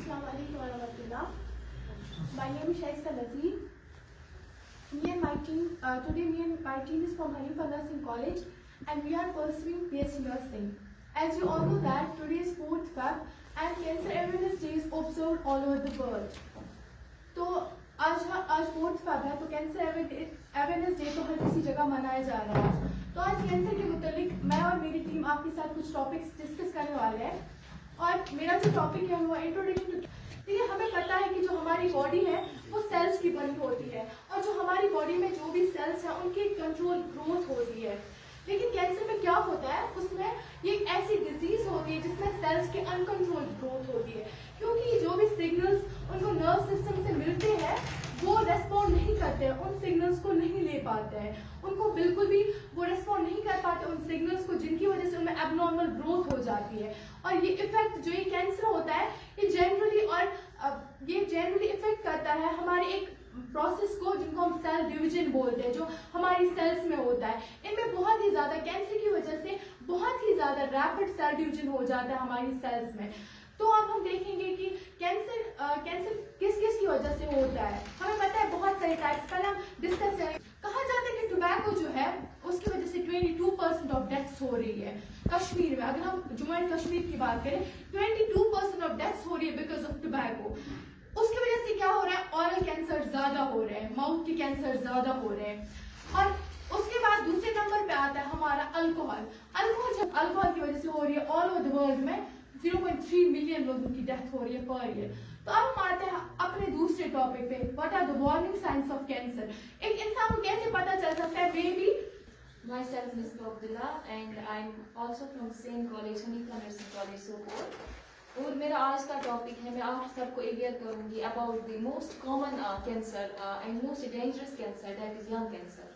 Assalamualaikum warahmatullah. My name is Shaista Nazir. Me and my team, today me and my team is from Hanifa Nursing College and we are pursuing BSc Nursing. As you all know that today is 4th Feb and Cancer Awareness Day is observed all over the world. तो आज 4th Feb है तो cancer awareness day तो हर किसी जगह मनाया जा रहा है। तो आज कैंसर के मुतालिक मैं और मेरी टीम आपके साथ कुछ टॉपिक्स डिस्कस करने वाले हैं और मेरा जो टॉपिक है वो इंट्रोडक्शन टू। देखिए हमें पता है कि जो हमारी बॉडी है वो सेल्स की बनी होती है और जो हमारी बॉडी में जो भी सेल्स हैं उनकी कंट्रोल ग्रोथ होती है। लेकिन कैंसर में क्या होता है, उसमें ये एक ऐसी डिजीज होती है जिसमें सेल्स की अनकंट्रोल ग्रोथ होती है, क्योंकि जो भी सिग्नल्स उनको नर्व सिस्टम से मिलते हैं वो रेस्पॉन्ड नहीं करते हैं, उन सिग्नल्स को नहीं ले पाते हैं, उनको बिल्कुल भी वो रेस्पॉन्ड नहीं कर पाते उन सिग्नल्स को, जिनकी वजह से उनमें एबनॉर्मल ग्रोथ हो जाती है। और ये इफेक्ट जो ये कैंसर होता है ये जनरली इफेक्ट करता है हमारे एक प्रोसेस को जिनको हम सेल डिवीजन बोलते हैं, जो हमारी सेल्स में होता है। इनमें बहुत ही ज्यादा कैंसर की वजह से बहुत ही ज्यादा रैपिड सेल डिवीजन हो जाता है हमारी सेल्स में। तो अब हम देखेंगे कि कैंसर किस किस की वजह से होता है। हमें पता है बहुत सारे टाइप्स, पहले हम डिस्कस करें। कहा जाता है कि टोबैको जो है उसकी वजह से 22% ऑफ डेथ्स हो रही है कश्मीर में। अगर हम जम्मू एंड कश्मीर की बात करें 22% ऑफ डेथ्स हो रही है बिकॉज ऑफ टोबैको। उसकी वजह से क्या हो रहा है, ऑरल कैंसर ज्यादा हो रहे हैं, माउथ के कैंसर ज्यादा हो रहे हैं। और उसके बाद दूसरे नंबर पे आता है हमारा अल्कोहल की वजह से हो रही है ऑल ओवर द वर्ल्ड में 0.3 मिलियन लोगों की डेथ हो रही है पर ईयर। तो अब हम आते हैं अपने दूसरे टॉपिक पे, what are the warning signs of cancer. एक इंसान को कैसे पता चल सकता है? Baby Myself Ms. Abdullah and I'm also from same college, Hanifa Nursing College, Sopore. और मेरा आज का टॉपिक है, मैं आप सबको अवेयर करूंगी about the most common cancer and most dangerous cancer, that is lung cancer.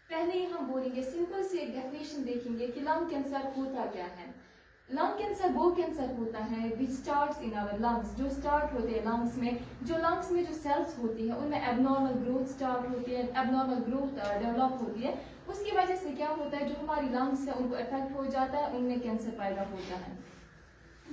पहले ही हम बोलेंगे, सिंपल से एक डेफिनेशन देखेंगे कि लंग कैंसर होता क्या है। लंग कैंसर वो कैंसर होता है which starts in our lungs, जो स्टार्ट होते हैं लंग्स में। जो लंग्स में जो सेल्स होती है उनमें एबनॉर्मल ग्रोथ स्टार्ट होती है, एबनॉर्मल ग्रोथ डेवलप होती है। उसकी वजह से क्या होता है, जो हमारी लंग्स है उनको इफेक्ट हो जाता है, उनमें कैंसर पैदा होता है।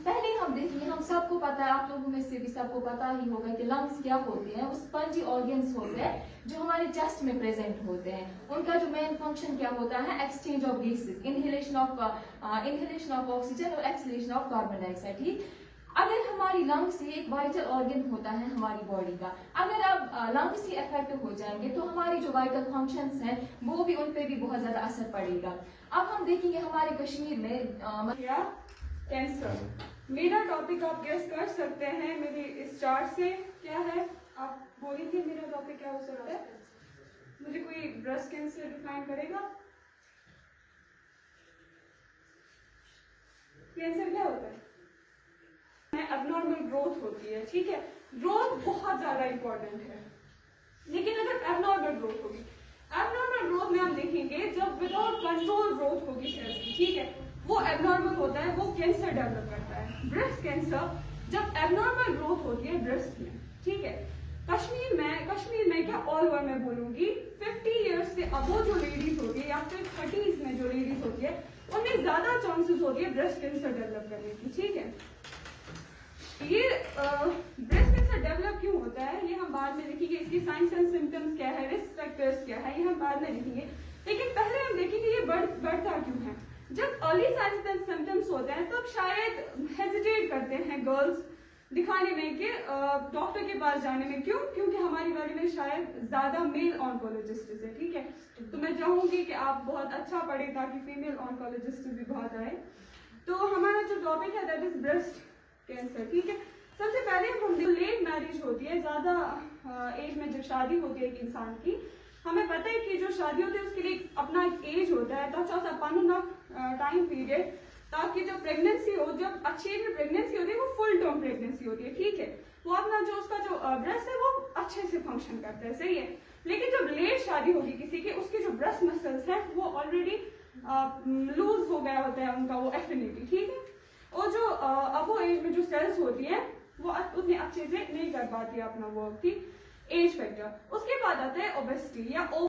पहले हम देखिए, हम सबको पता है, आप लोगों में से भी सबको पता ही होगा कि लंग्स क्या होते हैं। वो स्पंजी ऑर्गन्स होते हैं जो हमारे चेस्ट में प्रेजेंट होते हैं। उनका जो मेन फंक्शन क्या होता है, exchange of gases, inhalation of oxygen और एक्सहेलेशन ऑफ कार्बन डाइऑक्साइड। ठीक, अगर हमारी लंग्स ही एक वाइटल ऑर्गन होता है हमारी बॉडी का, अगर अब लंग्स ही अफेक्ट हो जाएंगे तो हमारी जो वाइटल फंक्शंस हैं वो भी, उन पे भी बहुत ज्यादा असर पड़ेगा। अब हम देखेंगे हमारे कश्मीर में कैंसर। मेरा टॉपिक आप गेस कर सकते हैं मेरे इस चार्ट से क्या है। आप बोलेंगे मेरा टॉपिक क्या हो सकता है? मुझे कोई ब्रेस्ट कैंसर डिफाइन करेगा? कैंसर क्या होता है? एबनॉर्मल ग्रोथ होती है, ठीक है। ग्रोथ बहुत ज्यादा इंपॉर्टेंट है, लेकिन अगर एबनॉर्मल ग्रोथ होगी, एबनॉर्मल ग्रोथ में हम देखेंगे जब विदाउट कंट्रोल ग्रोथ होगी सेल्स की, ठीक है, वो एबनॉर्मल होता है, वो कैंसर डेवलप करता है। ब्रेस्ट कैंसर जब एबनॉर्मल ग्रोथ होती है ब्रेस्ट में, ठीक है, कश्मीर में क्या ऑल ओवर में बोलूंगी 50 इयर्स से अबो जो लेडीज होती है या फिर 30s में जो लेडीज होती है उनमें ज्यादा चांसेस होती है ब्रेस्ट कैंसर डेवलप करने की, ठीक है। ये ब्रेस्ट कैंसर डेवलप क्यों होता है ये हम बाद में देखेंगे। इसकी साइंस एंड सिम्टम्स क्या है, रिस्क फैक्टर्स क्या है, ये हम बाद में देखेंगे। लेकिन पहले हम देखेंगे ये बढ़ता क्यों है। जब अर्ली साइंस एंड सिम्टम्स होते हैं तब शायद हेजिटेट करते हैं गर्ल्स दिखाने में कि डॉक्टर के पास जाने में। क्यों? क्योंकि हमारी बॉडी में शायद ज्यादा मेल ऑन्कोलॉजिस्ट है, ठीक है। तो मैं चाहूंगी कि आप बहुत अच्छा पढ़े ताकि फीमेल ऑन्कोलॉजिस्ट भी बहुत आए। तो हमारा जो टॉपिक है दैट इज ब्रेस्ट कैंसर, ठीक है। सबसे पहले हम लेट मैरिज होती है, ज्यादा एज में जब शादी होती है एक इंसान की, हमें पता है कि जो शादी होती है उसके लिए अपना एक एज होता है, टाइम पीरियड, ताकि जब प्रेगनेंसी हो, जब अच्छी एज में प्रेगनेंसी होती है वो फुल टर्म प्रेगनेंसी होती है, ठीक है, वो अपना जो उसका जो ब्रेस्ट है वो अच्छे से फंक्शन करता है, सही है। लेकिन जब लेट शादी होगी किसी की, उसके जो ब्रेस्ट मसल्स है वो ऑलरेडी लूज हो गया होता है उनका वो एफिनिटी, ठीक है। और जो अबो एज में जो सेल्स होती है वो उतने अच्छे से नहीं कर पाती है अपना वर्क, ठीक। Age factor. उसके बाद आता है ओबेसिटी या